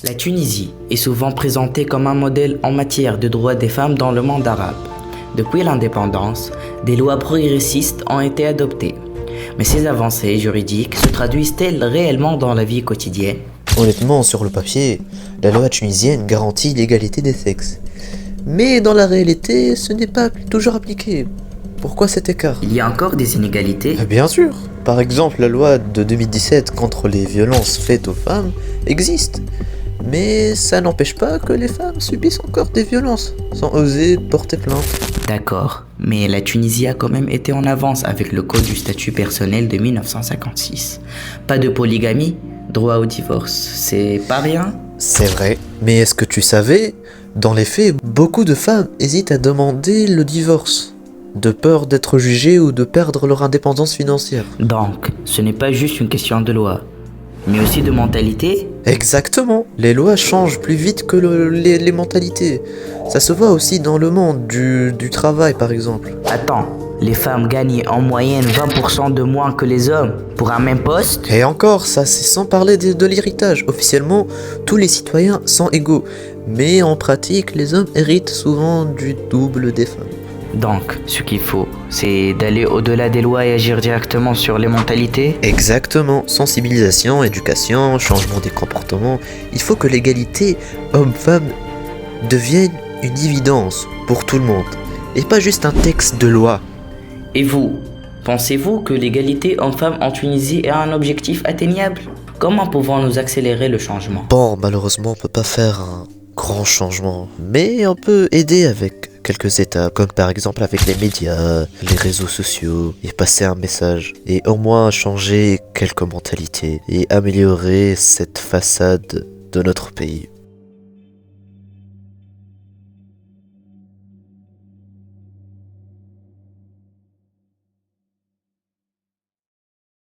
La Tunisie est souvent présentée comme un modèle en matière de droits des femmes dans le monde arabe. Depuis l'indépendance, des lois progressistes ont été adoptées. Mais ces avancées juridiques se traduisent-elles réellement dans la vie quotidienne? Honnêtement, sur le papier, la loi tunisienne garantit l'égalité des sexes. Mais dans la réalité, ce n'est pas toujours appliqué. Pourquoi cet écart? Il y a encore des inégalités? Bien sûr. Par exemple, la loi de 2017 contre les violences faites aux femmes existe. Mais ça n'empêche pas que les femmes subissent encore des violences, sans oser porter plainte. D'accord, mais la Tunisie a quand même été en avance avec le Code du statut personnel de 1956. Pas de polygamie, droit au divorce, c'est pas rien? C'est vrai. Mais est-ce que tu savais? Dans les faits, beaucoup de femmes hésitent à demander le divorce, de peur d'être jugées ou de perdre leur indépendance financière. Donc, ce n'est pas juste une question de loi, mais aussi de mentalité? Exactement. Les lois changent plus vite que les mentalités. Ça se voit aussi dans le monde du travail, par exemple. Attends, les femmes gagnent en moyenne 20% de moins que les hommes pour un même poste? Et encore, ça c'est sans parler de l'héritage. Officiellement, tous les citoyens sont égaux. Mais en pratique, les hommes héritent souvent du double des femmes. Donc, ce qu'il faut, c'est d'aller au-delà des lois et agir directement sur les mentalités? Exactement. Sensibilisation, éducation, changement des comportements. Il faut que l'égalité homme-femme devienne une évidence pour tout le monde. Et pas juste un texte de loi. Et vous, pensez-vous que l'égalité homme-femme en Tunisie est un objectif atteignable? Comment pouvons-nous accélérer le changement? Bon, malheureusement, on peut pas faire un grand changement. Mais on peut aider avec quelques étapes, comme par exemple avec les médias, les réseaux sociaux, et passer un message. Et au moins changer quelques mentalités et améliorer cette façade de notre pays.